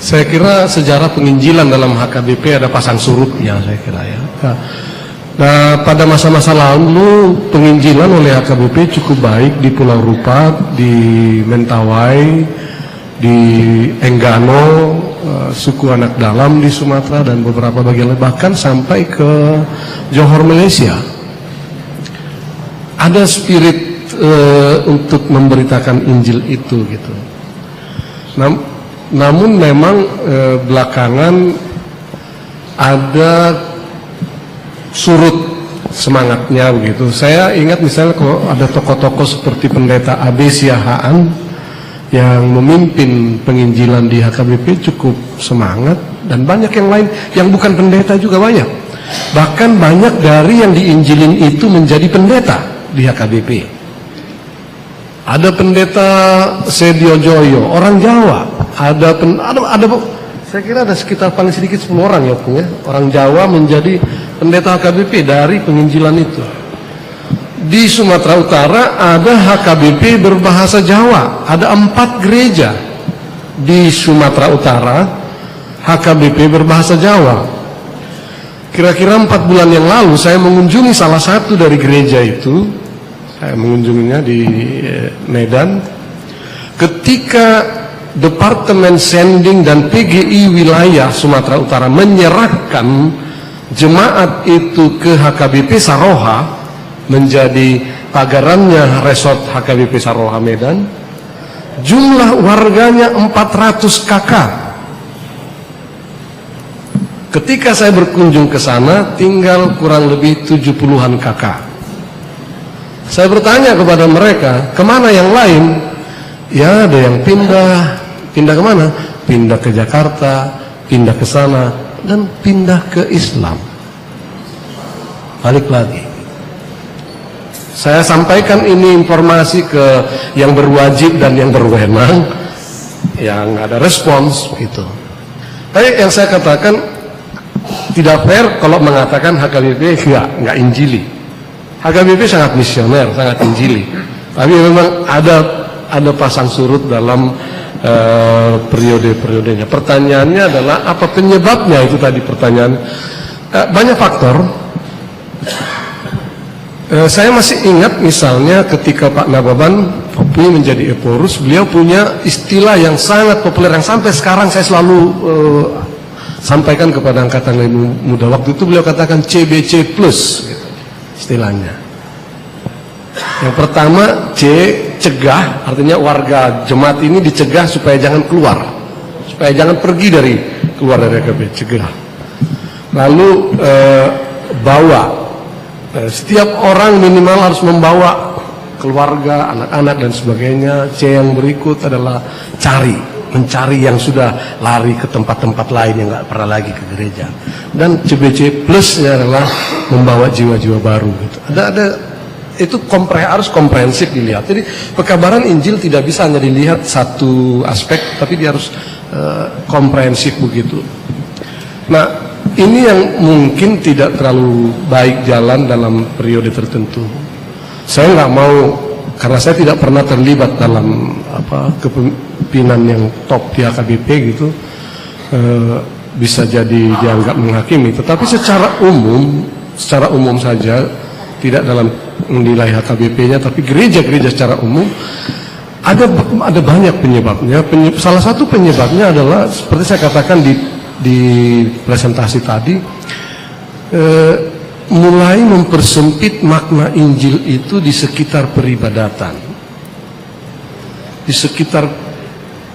Saya kira sejarah penginjilan dalam HKBP ada pasang surutnya, saya kira ya. Nah, pada masa-masa lalu penginjilan oleh HKBP cukup baik di Pulau Rupat, di Mentawai, di Enggano, suku anak dalam di Sumatera dan beberapa bagian lain, bahkan sampai ke Johor Malaysia. Ada spirit untuk memberitakan Injil itu gitu. Namun memang belakangan ada surut semangatnya begitu. Saya ingat misalnya kalau ada tokoh-tokoh seperti Pendeta A.B. Siahaan yang memimpin penginjilan di HKBP cukup semangat, dan banyak yang lain yang bukan pendeta juga banyak. Bahkan banyak dari yang diinjilin itu menjadi pendeta di HKBP. Ada pendeta Sedio Joyo, orang Jawa. Ada saya kira ada sekitar paling sedikit 10 orang ya, ya, orang Jawa menjadi pendeta HKBP dari penginjilan itu. Di Sumatera Utara ada HKBP berbahasa Jawa, ada 4 gereja di Sumatera Utara HKBP berbahasa Jawa. Kira-kira 4 bulan yang lalu saya mengunjungi salah satu dari gereja itu. Saya mengunjunginya di Medan. Ketika Departemen Sending dan PGI wilayah Sumatera Utara menyerahkan jemaat itu ke HKBP Saroha menjadi pagarannya resort HKBP Saroha Medan, jumlah warganya 400 kakak. Ketika saya berkunjung ke sana, tinggal kurang lebih 70-an kakak. Saya bertanya kepada mereka, kemana yang lain? Ya, ada yang pindah kemana? Pindah ke Jakarta, pindah ke sana, dan pindah ke Islam. Balik lagi. Saya sampaikan ini informasi ke yang berwajib dan yang berwenang, yang ada respons gitu. Tapi yang saya katakan tidak fair kalau mengatakan HKBP nggak injili. HKBP sangat misioner, sangat injili. Tapi memang ada pasang surut dalam periode-periodenya. Pertanyaannya adalah apa penyebabnya, itu tadi pertanyaan. Banyak faktor. Saya masih ingat misalnya ketika Pak Nababan menjadi Eporus, beliau punya istilah yang sangat populer yang sampai sekarang saya selalu sampaikan kepada angkatan lebih muda. Waktu itu beliau katakan CBC plus gitu, istilahnya. Yang pertama C, cegah, artinya warga jemaat ini dicegah supaya jangan keluar, supaya jangan pergi keluar dari HKBP, cegah. Lalu bawa, setiap orang minimal harus membawa keluarga, anak-anak dan sebagainya. C yang berikut adalah mencari yang sudah lari ke tempat-tempat lain yang nggak pernah lagi ke gereja. Dan CBC plusnya adalah membawa jiwa-jiwa baru gitu. Itu harus komprehensif dilihat. Jadi pekabaran Injil tidak bisa hanya dilihat satu aspek, tapi dia harus komprehensif begitu. Nah, ini yang mungkin tidak terlalu baik jalan dalam periode tertentu. Saya nggak mau, karena saya tidak pernah terlibat dalam kepemimpinan yang top di HKBP gitu, bisa jadi dianggap menghakimi. Tetapi secara umum saja, tidak dalam menilai HKBP-nya, tapi gereja-gereja secara umum ada banyak penyebabnya. Salah satu penyebabnya adalah seperti saya katakan di presentasi tadi, mulai mempersempit makna Injil itu di sekitar peribadatan, di sekitar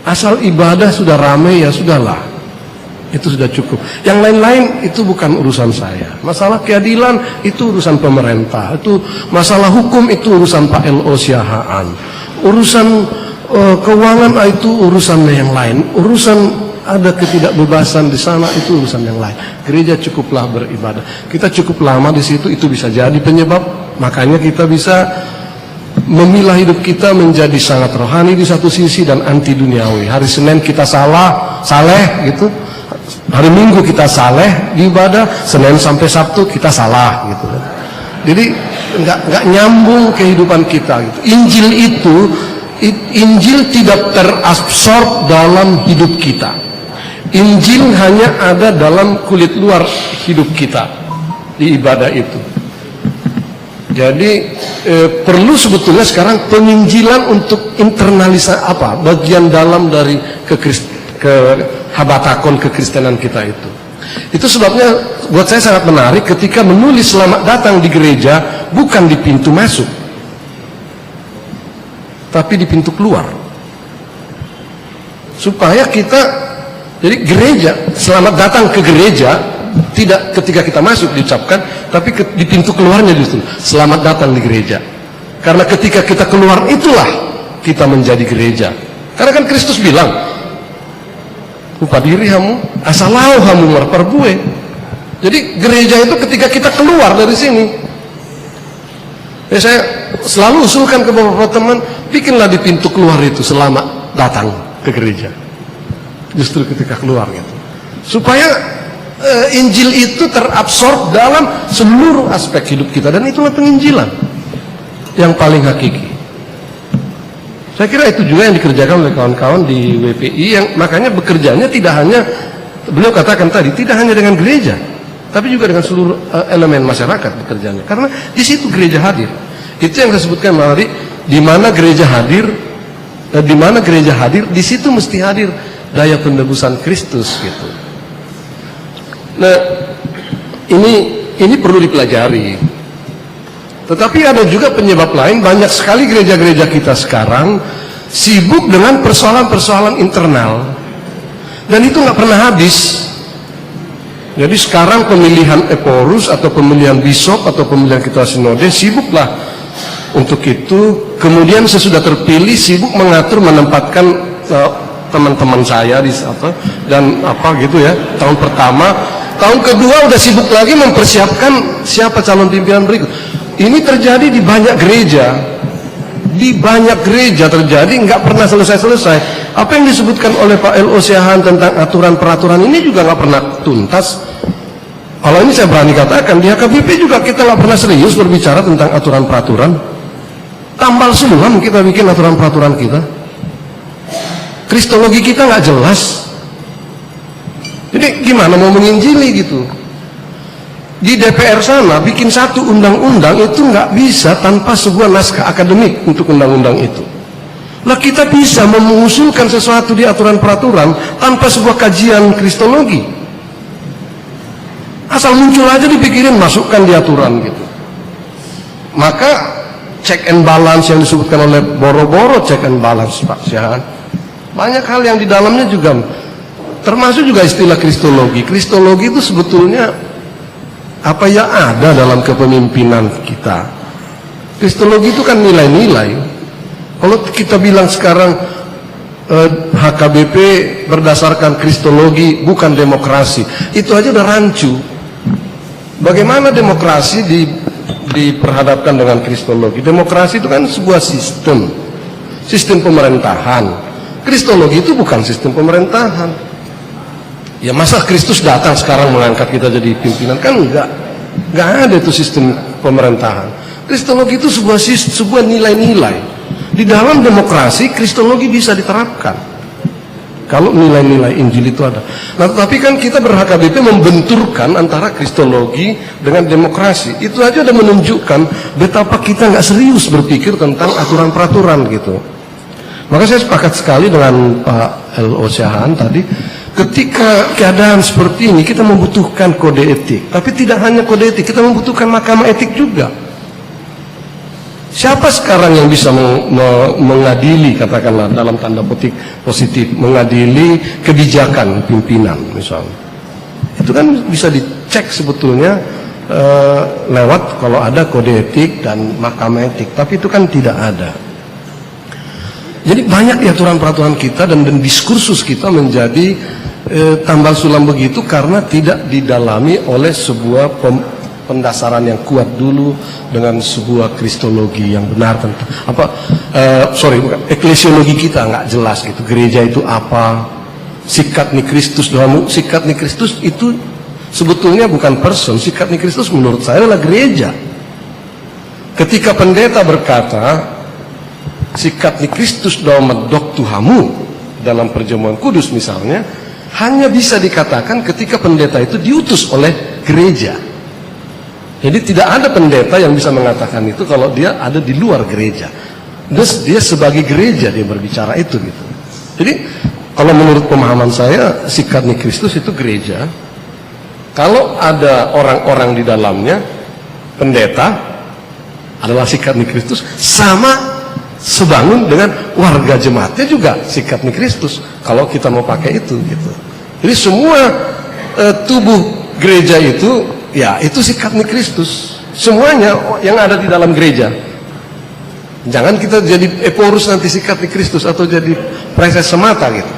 asal ibadah sudah ramai, ya sudahlah, itu sudah cukup. Yang lain-lain itu bukan urusan saya. Masalah keadilan itu urusan pemerintah. Itu masalah hukum itu urusan Pak L.O. Siahaan. Urusan keuangan itu urusan yang lain. Urusan ada ketidakbebasan di sana itu urusan yang lain. Gereja cukuplah beribadah. Kita cukup lama di situ, itu bisa jadi penyebab. Makanya kita bisa memilah hidup kita menjadi sangat rohani di satu sisi dan anti duniawi. Hari Senin kita saleh gitu. Hari Minggu kita saleh di ibadah, Senin sampai Sabtu kita salah gitu. Jadi nggak nyambung kehidupan kita gitu. Injil tidak terabsorb dalam hidup kita. Injil hanya ada dalam kulit luar hidup kita di ibadah itu. Jadi perlu sebetulnya sekarang penginjilan untuk internalisasi bagian dalam dari kehabatakon kekristenan kita itu. Itu sebabnya buat saya sangat menarik ketika menulis selamat datang di gereja bukan di pintu masuk, tapi di pintu keluar. Supaya kita, jadi gereja, selamat datang ke gereja tidak ketika kita masuk diucapkan, tapi di pintu keluarnya justru selamat datang di gereja. Karena ketika kita keluar itulah kita menjadi gereja. Karena kan Kristus bilang, upah diri hamu asalau hamu marparbue. Jadi gereja itu ketika kita keluar dari sini. Saya selalu usulkan ke beberapa teman, bikinlah di pintu keluar itu selamat datang ke gereja. Justru ketika keluar gitu. Supaya Injil itu terabsorb dalam seluruh aspek hidup kita, dan itulah penginjilan yang paling hakiki. Saya kira itu juga yang dikerjakan oleh kawan-kawan di WPI, yang makanya bekerjanya tidak hanya, beliau katakan tadi, tidak hanya dengan gereja, tapi juga dengan seluruh elemen masyarakat bekerjanya. Karena di situ gereja hadir. Itu yang saya sebutkan tadi, di mana gereja hadir, di situ mesti hadir daya penebusan Kristus gitu. Nah, ini perlu dipelajari. Tetapi ada juga penyebab lain. Banyak sekali gereja-gereja kita sekarang sibuk dengan persoalan-persoalan internal, dan itu nggak pernah habis. Jadi sekarang pemilihan eporus atau pemilihan bisop atau pemilihan ketua sinode, sibuklah untuk itu. Kemudian sesudah terpilih sibuk mengatur, menempatkan teman-teman saya di dan gitu ya. Tahun pertama, tahun kedua udah sibuk lagi mempersiapkan siapa calon pimpinan berikut. Ini terjadi di banyak gereja. Di banyak gereja terjadi, nggak pernah selesai-selesai. Apa yang disebutkan oleh Pak L.O. Siahaan tentang aturan-peraturan ini juga nggak pernah tuntas. Kalau ini saya berani katakan, di HKBP juga kita nggak pernah serius berbicara tentang aturan-peraturan. Tambal sulam kita bikin aturan-peraturan kita. Kristologi kita nggak jelas. Jadi gimana mau menginjili gitu? Di DPR sana bikin satu undang-undang itu nggak bisa tanpa sebuah naskah akademik untuk undang-undang itu. Lah kita bisa mengusulkan sesuatu di aturan-peraturan tanpa sebuah kajian kristologi. Asal muncul aja dipikirin, masukkan di aturan gitu. Maka check and balance yang disebutkan oleh boro-boro check and balance Pak Siahaan. Banyak hal yang di dalamnya juga, termasuk juga istilah kristologi. Kristologi itu sebetulnya apa yang ada dalam kepemimpinan kita. Kristologi itu kan nilai-nilai. Kalau kita bilang sekarang HKBP berdasarkan kristologi bukan demokrasi, itu aja udah rancu. Bagaimana demokrasi diperhadapkan dengan kristologi? Demokrasi itu kan sebuah sistem pemerintahan. Kristologi itu bukan sistem pemerintahan. Ya masa Kristus datang sekarang mengangkat kita jadi pimpinan? Kan enggak ada itu sistem pemerintahan. Kristologi itu sebuah nilai-nilai. Di dalam demokrasi kristologi bisa diterapkan kalau nilai-nilai Injil itu ada. Nah, tetapi kan kita ber-HKBP membenturkan antara kristologi dengan demokrasi. Itu aja udah menunjukkan betapa kita nggak serius berpikir tentang aturan-peraturan gitu. Maka saya sepakat sekali dengan Pak L.O. Siahaan tadi. Ketika keadaan seperti ini kita membutuhkan kode etik. Tapi tidak hanya kode etik, kita membutuhkan mahkamah etik juga. Siapa sekarang yang bisa mengadili, katakanlah dalam tanda petik positif, mengadili kebijakan pimpinan misalnya? Itu kan bisa dicek sebetulnya lewat kalau ada kode etik dan mahkamah etik. Tapi itu kan tidak ada. Jadi banyak di aturan-peraturan kita dan diskursus kita menjadi tambal sulam begitu karena tidak didalami oleh sebuah pendasaran yang kuat dulu dengan sebuah kristologi yang benar tentang eklesiologi kita nggak jelas gitu. Gereja itu apa? Sikat ni Kristus dalam sikat ni Kristus itu sebetulnya bukan person. Sikat ni Kristus menurut saya adalah gereja. Ketika pendeta berkata sikat ni Kristus dalam medok Tuhamu dalam perjamuan kudus misalnya, hanya bisa dikatakan ketika pendeta itu diutus oleh gereja. Jadi tidak ada pendeta yang bisa mengatakan itu kalau dia ada di luar gereja. Dia sebagai gereja dia berbicara itu gitu. Jadi kalau menurut pemahaman saya, Sikatni Kristus itu gereja. Kalau ada orang-orang di dalamnya, pendeta adalah Sikatni Kristus, sama sebangun dengan warga jemaatnya juga Sikatni Kristus. Kalau kita mau pakai itu gitu. Jadi semua tubuh gereja itu, ya itu Sikatni Kristus. Semuanya yang ada di dalam gereja. Jangan kita jadi Eporus nanti Sikatni Kristus atau jadi preses semata gitu.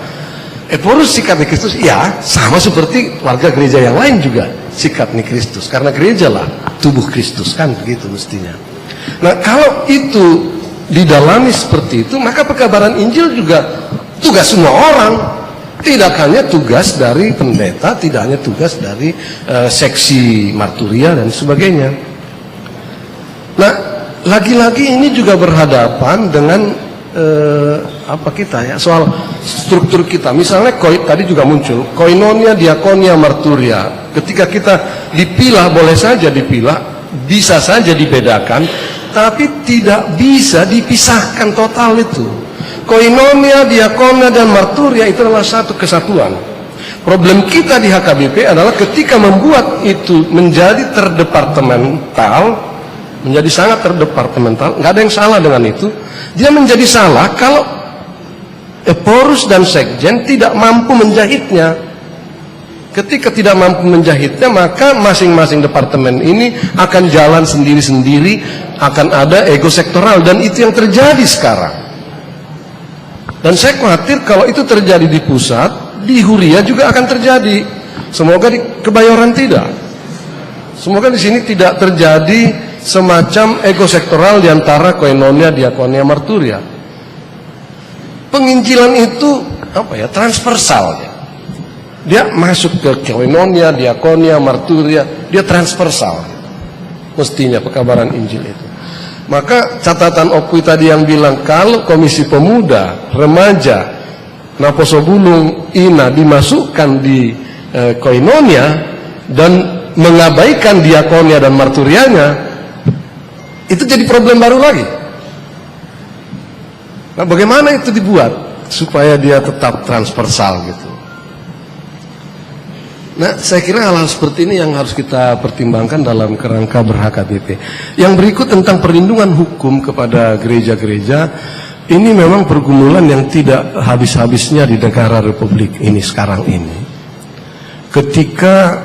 Eporus Sikatni Kristus, ya sama seperti warga gereja yang lain juga Sikatni Kristus. Karena gereja lah tubuh Kristus, kan begitu mestinya. Nah kalau itu didalami seperti itu, maka pekabaran Injil juga tugas semua orang. Tidak hanya tugas dari pendeta, tidak hanya tugas dari seksi marturia dan sebagainya. Nah lagi-lagi ini juga berhadapan dengan kita ya, soal struktur kita. Misalnya tadi juga muncul koinonia, diakonia, marturia. Ketika kita dipilah, boleh saja dipilah, bisa saja dibedakan, tapi tidak bisa dipisahkan total itu. Koinonia, diakonia, dan marturia itu adalah satu kesatuan. Problem kita di HKBP adalah ketika membuat itu menjadi terdepartemental, menjadi sangat terdepartemental, nggak ada yang salah dengan itu. Dia menjadi salah kalau Eporus dan Sekjen tidak mampu menjahitnya. Ketika tidak mampu menjahitnya, maka masing-masing departemen ini akan jalan sendiri-sendiri, akan ada ego sektoral, dan itu yang terjadi sekarang. Dan saya khawatir kalau itu terjadi di pusat, di Huria juga akan terjadi. Semoga di Kebayoran tidak. Semoga di sini tidak terjadi semacam ego sektoral di antara koinonia, diakonia, marturia. Penginjilan itu transversal ya. Dia masuk ke koinonia, diakonia, marturia, dia transversal. Mestinya pekabaran Injil itu. Maka catatan Opui tadi yang bilang kalau Komisi Pemuda, Remaja, Naposo Bulung, Ina dimasukkan di koinonia dan mengabaikan diakonia dan marturianya, itu jadi problem baru lagi. Nah, bagaimana itu dibuat supaya dia tetap transversal gitu? Nah, saya kira hal-hal seperti ini yang harus kita pertimbangkan dalam kerangka ber-HKBP. Yang berikut tentang perlindungan hukum kepada gereja-gereja, ini memang pergumulan yang tidak habis-habisnya di negara Republik ini sekarang ini. Ketika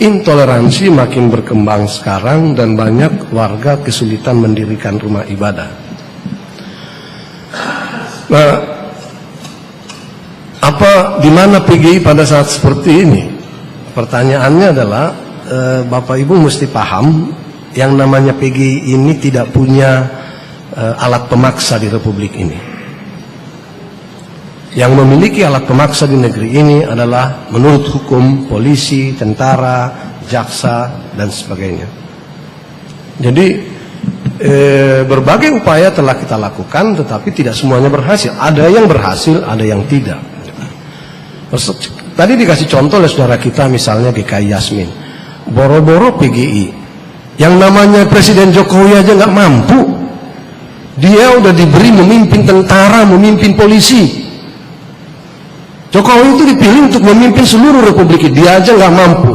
intoleransi makin berkembang sekarang dan banyak warga kesulitan mendirikan rumah ibadah. Nah, di mana PGI pada saat seperti ini? Pertanyaannya adalah Bapak Ibu mesti paham yang namanya PGI ini tidak punya alat pemaksa di Republik ini. Yang memiliki alat pemaksa di negeri ini adalah menurut hukum polisi, tentara, jaksa, dan sebagainya. Jadi berbagai upaya telah kita lakukan, tetapi tidak semuanya berhasil. Ada yang berhasil, ada yang tidak. Tadi dikasih contoh oleh saudara kita, misalnya GKI Yasmin, boro-boro PGI, yang namanya Presiden Jokowi aja nggak mampu. Dia udah diberi memimpin tentara, memimpin polisi. Jokowi itu dipilih untuk memimpin seluruh republik ini, dia aja nggak mampu.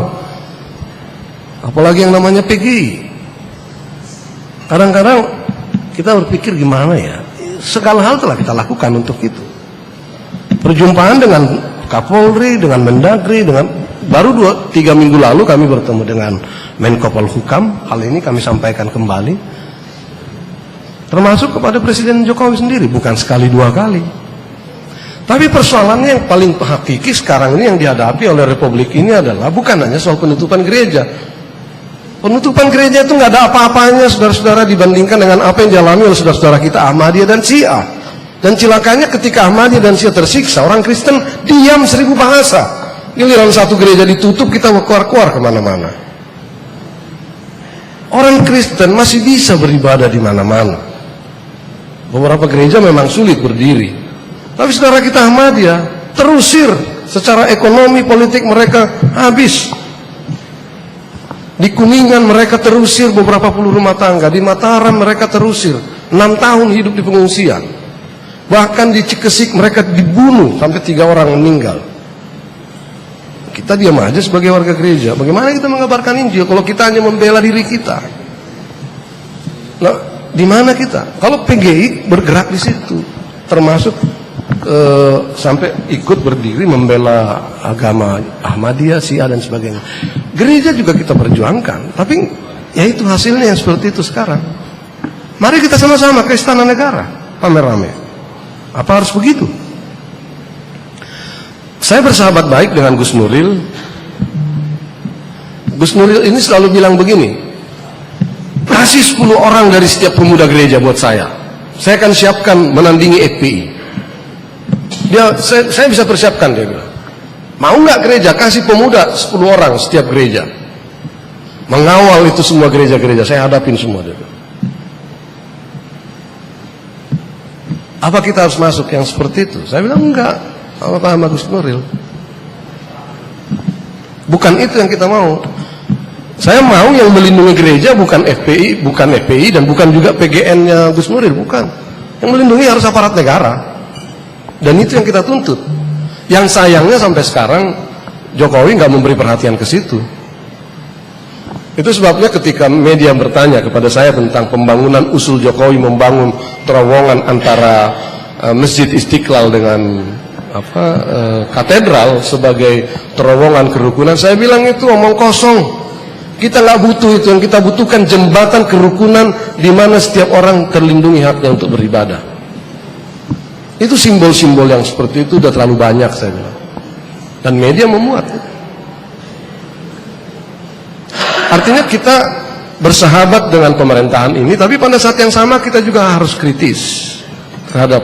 Apalagi yang namanya PGI. Kadang-kadang kita berpikir gimana ya, segala hal telah kita lakukan untuk itu. Perjumpaan dengan Kapolri, dengan Mendagri, baru 2-3 minggu lalu kami bertemu dengan Menko Polhukam. Hal ini kami sampaikan kembali, termasuk kepada Presiden Jokowi sendiri, bukan sekali 2 kali. Tapi persoalannya yang paling hakiki sekarang ini yang dihadapi oleh Republik ini adalah bukan hanya soal penutupan gereja. Penutupan gereja itu nggak ada apa-apanya, saudara-saudara, dibandingkan dengan apa yang dialami oleh saudara-saudara kita Ahmadiyah dan Syiah. Dan cilakanya ketika Ahmadiyah dan Syiah tersiksa, orang Kristen diam 1000 bahasa. Giliran satu gereja ditutup, kita keluar-keluar kemana-mana. Orang Kristen masih bisa beribadah di mana-mana. Beberapa gereja memang sulit berdiri. Tapi saudara kita Ahmadiyah terusir Secara ekonomi politik mereka habis. Di Kuningan mereka terusir beberapa puluh rumah tangga. Di Mataram mereka terusir 6 tahun hidup di pengungsian. Bahkan di Cikesik mereka dibunuh sampai 3 orang meninggal. Kita diam aja sebagai warga gereja. Bagaimana kita mengabarkan Injil kalau kita hanya membela diri kita? Nah, di mana kita? Kalau PGI bergerak di situ, termasuk sampai ikut berdiri membela agama Ahmadiyah, Syiah dan sebagainya. Gereja juga kita perjuangkan, tapi ya itu hasilnya yang seperti itu sekarang. Mari kita sama-sama ke Istana Negara, rame-rame. Apa harus begitu? Saya bersahabat baik dengan Gus Nuril. Gus Nuril ini selalu bilang begini, kasih 10 orang dari setiap pemuda gereja buat saya akan siapkan menandingi FPI. Saya bisa persiapkan, dia bilang. Mau nggak gereja kasih pemuda 10 orang setiap gereja, mengawal itu semua gereja-gereja, saya hadapin semua, dia bilang. Apa kita harus masuk yang seperti itu? Saya bilang enggak. Apa sama Gus Nuril? Bukan itu yang kita mau. Saya mau yang melindungi gereja bukan FPI dan bukan juga PGN-nya Gus Nuril, bukan. Yang melindungi harus aparat negara. Dan itu yang kita tuntut. Yang sayangnya sampai sekarang Jokowi nggak memberi perhatian ke situ. Itu sebabnya ketika media bertanya kepada saya tentang pembangunan usul Jokowi membangun terowongan antara Masjid Istiqlal dengan katedral sebagai terowongan kerukunan, saya bilang itu omong kosong. Kita nggak butuh itu. Yang kita butuhkan jembatan kerukunan di mana setiap orang terlindungi haknya untuk beribadah. Itu simbol-simbol yang seperti itu udah terlalu banyak, saya bilang. Dan media memuat. Artinya kita bersahabat dengan pemerintahan ini, tapi pada saat yang sama kita juga harus kritis terhadap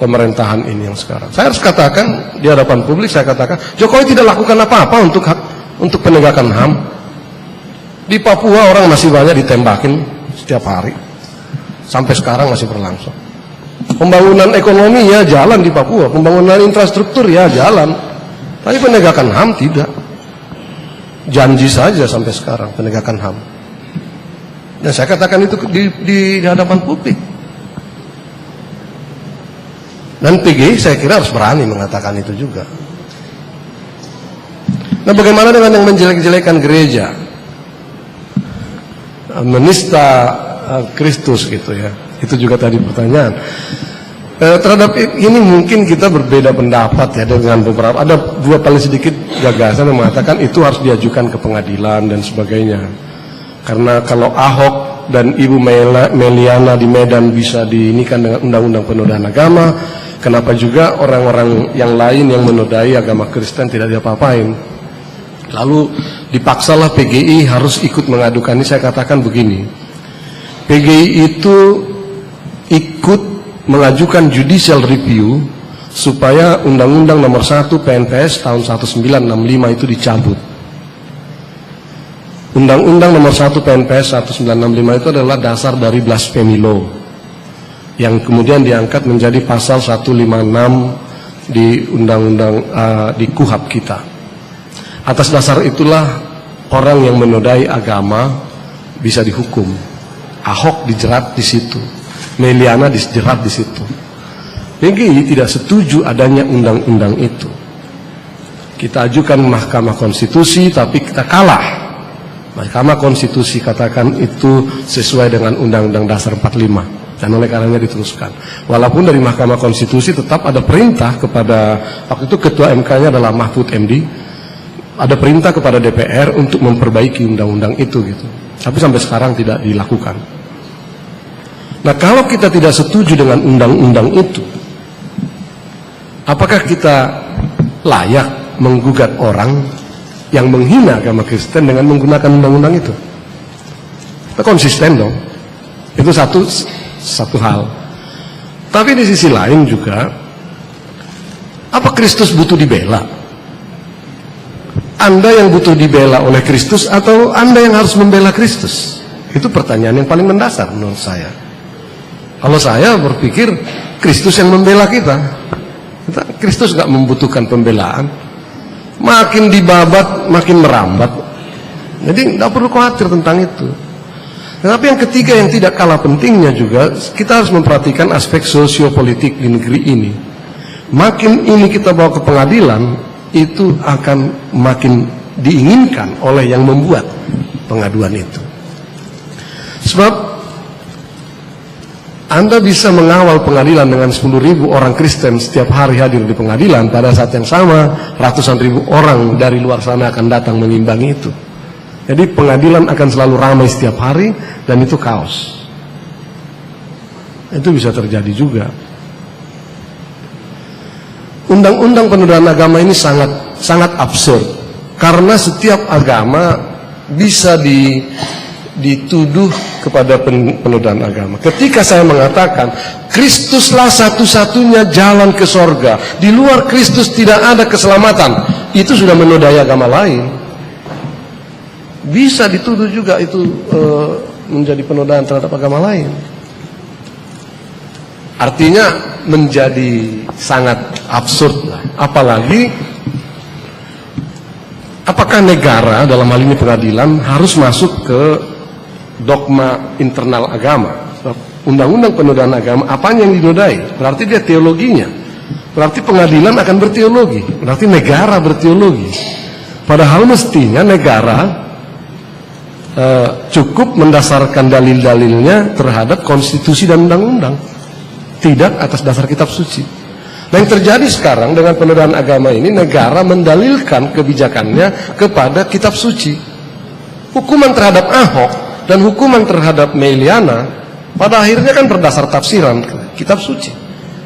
pemerintahan ini yang sekarang. Saya harus katakan di hadapan publik, saya katakan Jokowi tidak lakukan apa-apa untuk penegakan HAM. Di Papua orang masih banyak ditembakin setiap hari, sampai sekarang masih berlangsung. Pembangunan ekonomi ya jalan di Papua, pembangunan infrastruktur ya jalan, tapi penegakan HAM tidak. Janji saja sampai sekarang penegakan HAM. Dan saya katakan itu di hadapan publik. Dan PGI saya kira harus berani mengatakan itu juga. Nah, bagaimana dengan yang menjelek-jelekan gereja, menista Kristus gitu ya? Itu juga tadi pertanyaan. Terhadap ini mungkin kita berbeda pendapat ya dengan beberapa. Ada paling sedikit gagasan yang mengatakan itu harus diajukan ke pengadilan dan sebagainya. Karena kalau Ahok dan Ibu Meliana di Medan bisa diinikan dengan undang-undang penodaan agama, kenapa juga orang-orang yang lain yang menodai agama Kristen tidak diapa-apain? Lalu dipaksalah PGI harus ikut mengadukan ini. Saya katakan begini, PGI itu ikut mengajukan judicial review supaya Undang-Undang Nomor 1 PNPS tahun 1965 itu dicabut. Undang-Undang Nomor 1 PNPS 1965 itu adalah dasar dari blasphemy law yang kemudian diangkat menjadi pasal 156 di Undang-Undang di KUHP kita. Atas dasar itulah orang yang menodai agama bisa dihukum. Ahok dijerat di situ, Meliana dijerat di situ. PGI tidak setuju adanya undang-undang itu. Kita ajukan Mahkamah Konstitusi, tapi kita kalah. Mahkamah Konstitusi katakan itu sesuai dengan Undang-Undang Dasar 45, dan oleh karenanya diteruskan. Walaupun dari Mahkamah Konstitusi tetap ada perintah kepada, waktu itu Ketua MK-nya adalah Mahfud MD, ada perintah kepada DPR untuk memperbaiki undang-undang itu gitu. Tapi sampai sekarang tidak dilakukan. Nah, kalau kita tidak setuju dengan undang-undang itu, apakah kita layak menggugat orang yang menghina agama Kristen dengan menggunakan undang-undang itu? Kita konsisten dong. Itu satu hal. Tapi di sisi lain juga, apa Kristus butuh dibela? Anda yang butuh dibela oleh Kristus atau Anda yang harus membela Kristus? Itu pertanyaan yang paling mendasar menurut saya. Kalau saya berpikir Kristus yang membela kita. Kristus nggak membutuhkan pembelaan. makin dibabat, makin merambat. Jadi tidak perlu khawatir tentang itu. Tetapi yang ketiga yang tidak kalah pentingnya juga, kita harus memperhatikan aspek sosiopolitik di negeri ini. Makin ini kita bawa ke pengadilan, itu akan makin diinginkan oleh yang membuat pengaduan itu. Sebab Anda bisa mengawal pengadilan dengan 10.000 orang Kristen setiap hari hadir di pengadilan, pada saat yang sama ratusan ribu orang dari luar sana akan datang mengimbangi itu. Jadi pengadilan akan selalu ramai setiap hari dan itu kaos. Itu bisa terjadi juga. Undang-undang penodaan agama ini sangat absurd karena setiap agama bisa dituduh kepada penodaan agama. Ketika saya mengatakan Kristuslah satu-satunya jalan ke sorga, di luar Kristus tidak ada keselamatan, itu sudah menodai agama lain. Bisa dituduh juga itu menjadi penodaan terhadap agama lain. Artinya menjadi sangat absurd lah. Apalagi apakah negara dalam hal ini pengadilan harus masuk ke dogma internal agama? Undang-undang penodaan agama, apanya yang dinodai? Berarti dia teologinya. Berarti pengadilan akan berteologi. Berarti negara berteologi. Padahal mestinya negara cukup mendasarkan dalil-dalilnya terhadap konstitusi dan undang-undang, tidak atas dasar kitab suci. Nah, yang terjadi sekarang dengan penodaan agama ini, negara mendalilkan kebijakannya kepada kitab suci. Hukuman terhadap Ahok dan hukuman terhadap Meliana pada akhirnya kan berdasar tafsiran kitab suci,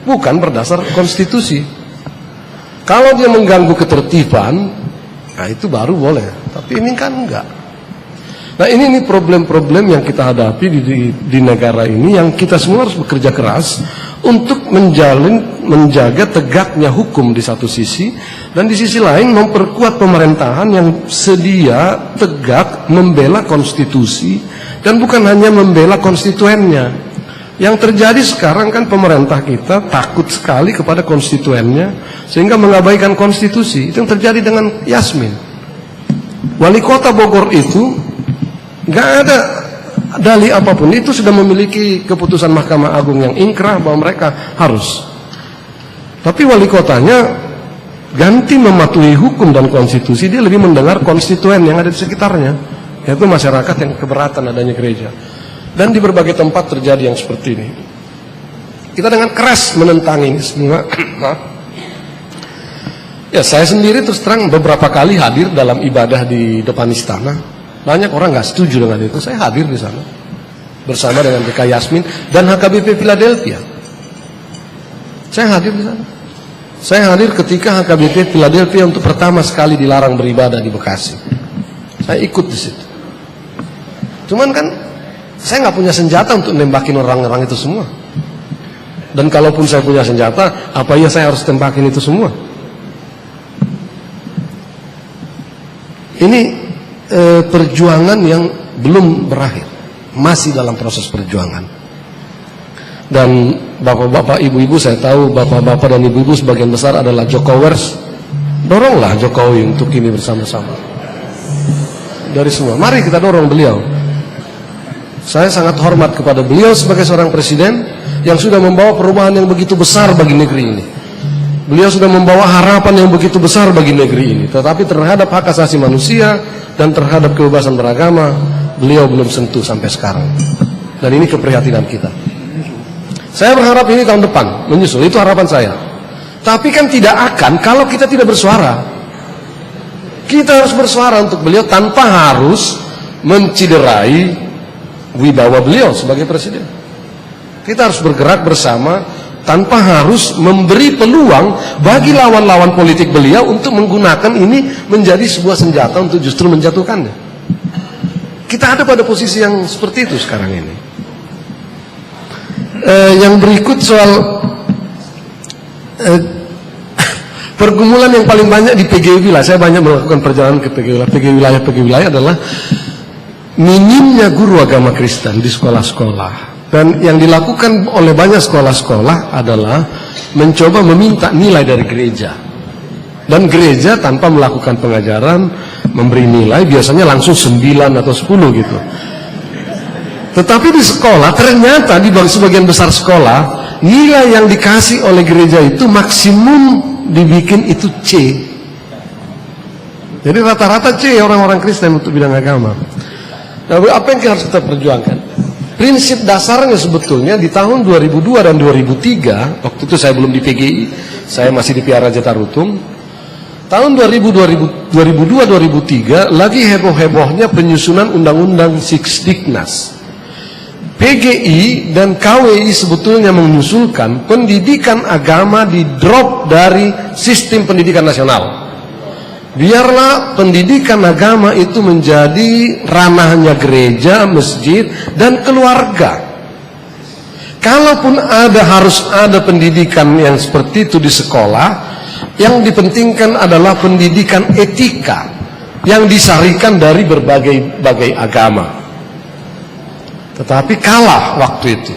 bukan berdasar konstitusi. Kalau dia mengganggu ketertiban, nah itu baru boleh, tapi ini kan enggak. Nah, ini problem-problem yang kita hadapi di negara ini, yang kita semua harus bekerja keras untuk menjaga tegaknya hukum di satu sisi, dan di sisi lain memperkuat pemerintahan yang sedia tegak membela konstitusi dan bukan hanya membela konstituennya. Yang terjadi sekarang kan pemerintah kita takut sekali kepada konstituennya sehingga mengabaikan konstitusi. Itu yang terjadi dengan Yasmin. Wali kota Bogor itu nggak ada dalih apapun, itu sudah memiliki keputusan Mahkamah Agung yang ingkrah bahwa mereka harus. Tapi wali kotanya ganti mematuhi hukum dan konstitusi, dia lebih mendengar konstituen yang ada di sekitarnya, yaitu masyarakat yang keberatan adanya gereja. Dan di berbagai tempat terjadi yang seperti ini. Kita dengan keras menentang ini semua. Ya, saya sendiri terus terang beberapa kali hadir dalam ibadah di depan istana. Banyak orang nggak setuju dengan itu. Saya hadir di sana bersama dengan PK Yasmin dan HKBP Philadelphia. Saya hadir di sana. Saya hadir ketika HKBP Philadelphia untuk pertama sekali dilarang beribadah di Bekasi. Saya ikut di situ. Cuman kan saya nggak punya senjata untuk nembakin orang-orang itu semua. Dan kalaupun saya punya senjata, apa iya saya harus tembakin itu semua? Ini perjuangan yang belum berakhir, masih dalam proses perjuangan. Dan bapak-bapak, ibu-ibu, saya tahu bapak-bapak dan ibu-ibu sebagian besar adalah Jokowers. Doronglah Jokowi untuk ini bersama-sama. Dari semua, mari kita dorong beliau. Saya sangat hormat kepada beliau sebagai seorang presiden yang sudah membawa perubahan yang begitu besar bagi negeri ini. Beliau sudah membawa harapan yang begitu besar bagi negeri ini. Tetapi terhadap hak asasi manusia dan terhadap kebebasan beragama, beliau belum sentuh sampai sekarang. Dan ini keprihatinan kita. Saya berharap ini tahun depan menyusul, itu harapan saya. Tapi kan tidak akan kalau kita tidak bersuara. Kita harus bersuara untuk beliau tanpa harus menciderai wibawa beliau sebagai presiden. Kita harus bergerak bersama tanpa harus memberi peluang bagi lawan-lawan politik beliau untuk menggunakan ini menjadi sebuah senjata untuk justru menjatuhkannya. Kita ada pada posisi yang seperti itu sekarang ini. Yang berikut soal pergumulan yang paling banyak di PGW wilayah. Saya banyak melakukan perjalanan ke PGW wilayah adalah minimnya guru agama Kristen di sekolah-sekolah. Dan yang dilakukan oleh banyak sekolah-sekolah adalah mencoba meminta nilai dari gereja. Dan gereja tanpa melakukan pengajaran, memberi nilai, biasanya langsung 9 atau 10 gitu. Tetapi di sekolah, ternyata di sebagian besar sekolah, nilai yang dikasih oleh gereja itu maksimum dibikin itu C. Jadi rata-rata C orang-orang Kristen untuk bidang agama. Nah, apa yang harus kita perjuangkan? Prinsip dasarnya sebetulnya di tahun 2002 dan 2003, waktu itu saya belum di PGI, saya masih di PR Raja Tarutung. Tahun 2002-2003 lagi heboh-hebohnya penyusunan Undang-Undang Sisdiknas. PGI dan KWI sebetulnya mengusulkan pendidikan agama di drop dari sistem pendidikan nasional. Biarlah pendidikan agama itu menjadi ranahnya gereja, masjid, dan keluarga. Kalaupun harus ada pendidikan yang seperti itu di sekolah, yang dipentingkan adalah pendidikan etika yang disarikan dari berbagai agama. Tetapi kalah waktu itu.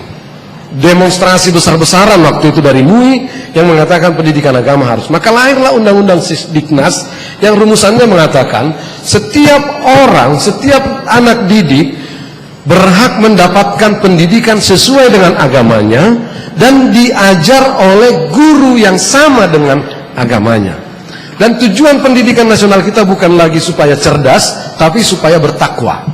Demonstrasi besar-besaran waktu itu dari MUI yang mengatakan pendidikan agama harus. Maka lahirlah Undang-Undang Sisdiknas yang rumusannya mengatakan setiap orang, setiap anak didik berhak mendapatkan pendidikan sesuai dengan agamanya dan diajar oleh guru yang sama dengan agamanya. Dan tujuan pendidikan nasional kita bukan lagi supaya cerdas, tapi supaya bertakwa.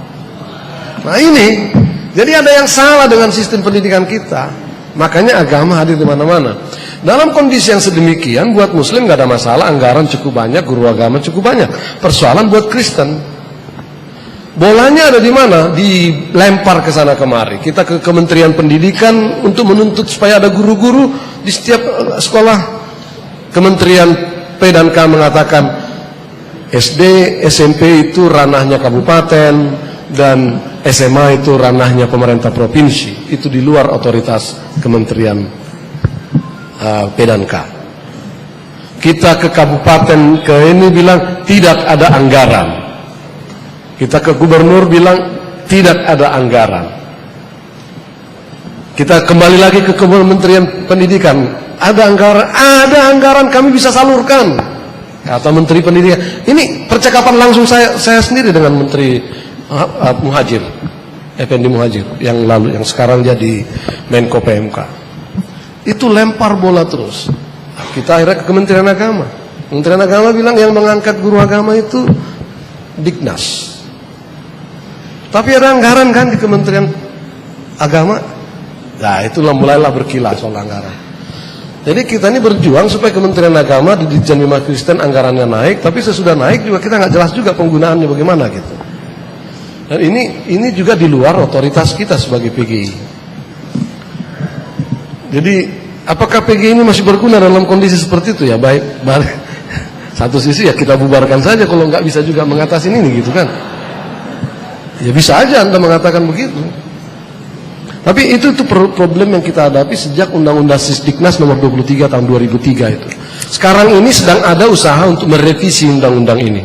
Nah ini, jadi ada yang salah dengan sistem pendidikan kita. Makanya agama hadir di mana-mana. Dalam kondisi yang sedemikian, buat Muslim nggak ada masalah, anggaran cukup banyak, guru agama cukup banyak. Persoalan buat Kristen, bolanya ada di mana? Dilempar ke sana kemari. Kita ke Kementerian Pendidikan untuk menuntut supaya ada guru-guru di setiap sekolah. Kementerian P dan K mengatakan SD, SMP itu ranahnya kabupaten dan SMA itu ranahnya pemerintah provinsi. Itu di luar otoritas Kementerian P dan K. Kita ke kabupaten ke ini bilang tidak ada anggaran. Kita ke gubernur bilang tidak ada anggaran. Kita kembali lagi ke Kementerian Pendidikan. Ada anggaran kami bisa salurkan, kata Menteri Pendidikan. Ini percakapan langsung saya sendiri dengan Menteri Muhajir, Effendi Muhajir yang lalu, yang sekarang jadi Menko PMK. Itu lempar bola terus. Kita akhirnya ke Kementerian Agama. Kementerian Agama bilang yang mengangkat guru agama itu Diknas. Tapi ada anggaran kan di Kementerian Agama. Nah itulah mulailah berkilah soal anggaran. Jadi kita ini berjuang supaya Kementerian Agama di Ditjen Bima Kristen anggarannya naik, tapi sesudah naik juga kita nggak jelas juga penggunaannya bagaimana gitu. Dan ini juga di luar otoritas kita sebagai PGI. Jadi apakah PGI ini masih berguna dalam kondisi seperti itu ya? Baik. Satu sisi ya kita bubarkan saja kalau nggak bisa juga mengatasi ini gitu kan. Ya bisa aja Anda mengatakan begitu. Tapi itu problem yang kita hadapi sejak Undang-Undang Sisdiknas nomor 23 tahun 2003 itu. Sekarang ini sedang ada usaha untuk merevisi undang-undang ini.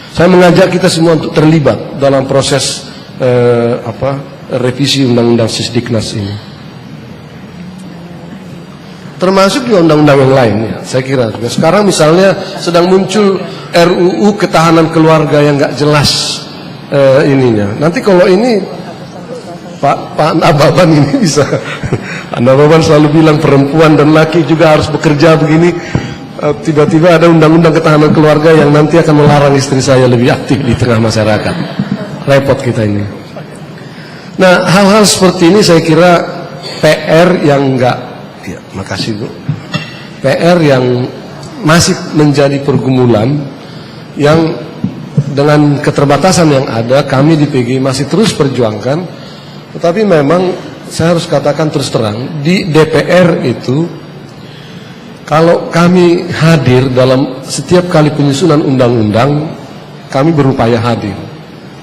Saya mengajak kita semua untuk terlibat dalam proses revisi Undang-Undang Sisdiknas ini. Termasuk juga undang-undang yang lain ya, saya kira. Sekarang misalnya sedang muncul RUU ketahanan keluarga yang nggak jelas ininya. Nanti kalau ini Pak Nababan ini bisa, Pak Nababan selalu bilang perempuan dan laki juga harus bekerja begini. Tiba-tiba ada undang-undang ketahanan keluarga yang nanti akan melarang istri saya lebih aktif di tengah masyarakat. Repot kita ini. Nah hal-hal seperti ini saya kira PR yang enggak, ya makasih Bu, PR yang masih menjadi pergumulan yang dengan keterbatasan yang ada kami di PGI masih terus perjuangkan. Tetapi memang saya harus katakan terus terang, di DPR itu kalau kami hadir dalam setiap kali penyusunan undang-undang, kami berupaya hadir.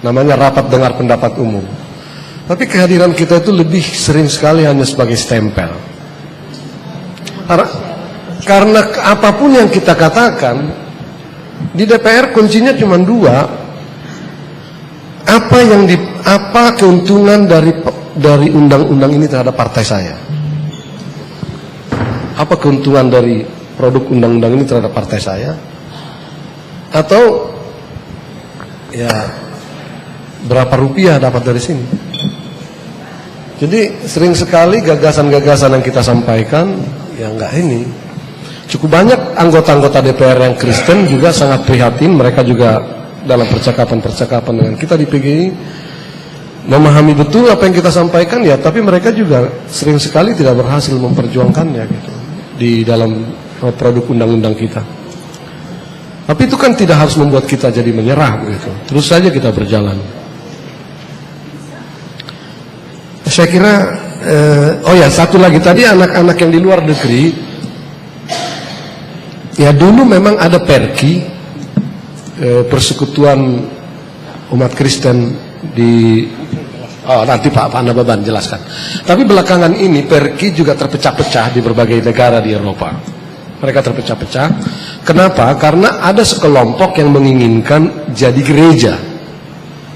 Namanya rapat dengar pendapat umum. Tapi kehadiran kita itu lebih sering sekali hanya sebagai stempel. Karena apapun yang kita katakan, di DPR kuncinya cuma dua. Apa keuntungan dari undang-undang ini terhadap partai saya? Apa keuntungan dari produk undang-undang ini terhadap partai saya? Atau ya berapa rupiah dapat dari sini. Jadi sering sekali gagasan-gagasan yang kita sampaikan ya enggak ini. Cukup banyak anggota-anggota DPR yang Kristen juga sangat prihatin. Mereka juga dalam percakapan-percakapan dengan kita di PGI memahami betul apa yang kita sampaikan ya, tapi mereka juga sering sekali tidak berhasil memperjuangkannya gitu di dalam produk undang-undang kita. Tapi itu kan tidak harus membuat kita jadi menyerah gitu. Terus saja kita berjalan. Saya kira oh ya, satu lagi tadi anak-anak yang di luar negeri ya, dulu memang ada Perki, persekutuan umat Kristen di nanti Pak Nababan jelaskan. Tapi belakangan ini Perki juga terpecah-pecah di berbagai negara di Eropa. Mereka terpecah-pecah. Kenapa? Karena ada sekelompok yang menginginkan jadi gereja.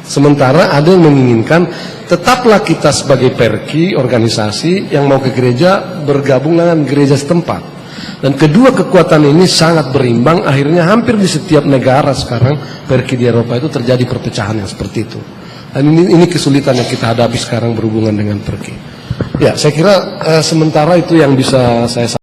Sementara ada yang menginginkan tetaplah kita sebagai Perki, organisasi yang mau ke gereja bergabung dengan gereja setempat. Dan kedua kekuatan ini sangat berimbang. Akhirnya hampir di setiap negara sekarang Perki di Eropa itu terjadi perpecahan yang seperti itu. Dan ini kesulitan yang kita hadapi sekarang berhubungan dengan Perki. Ya, saya kira sementara itu yang bisa saya sampaikan.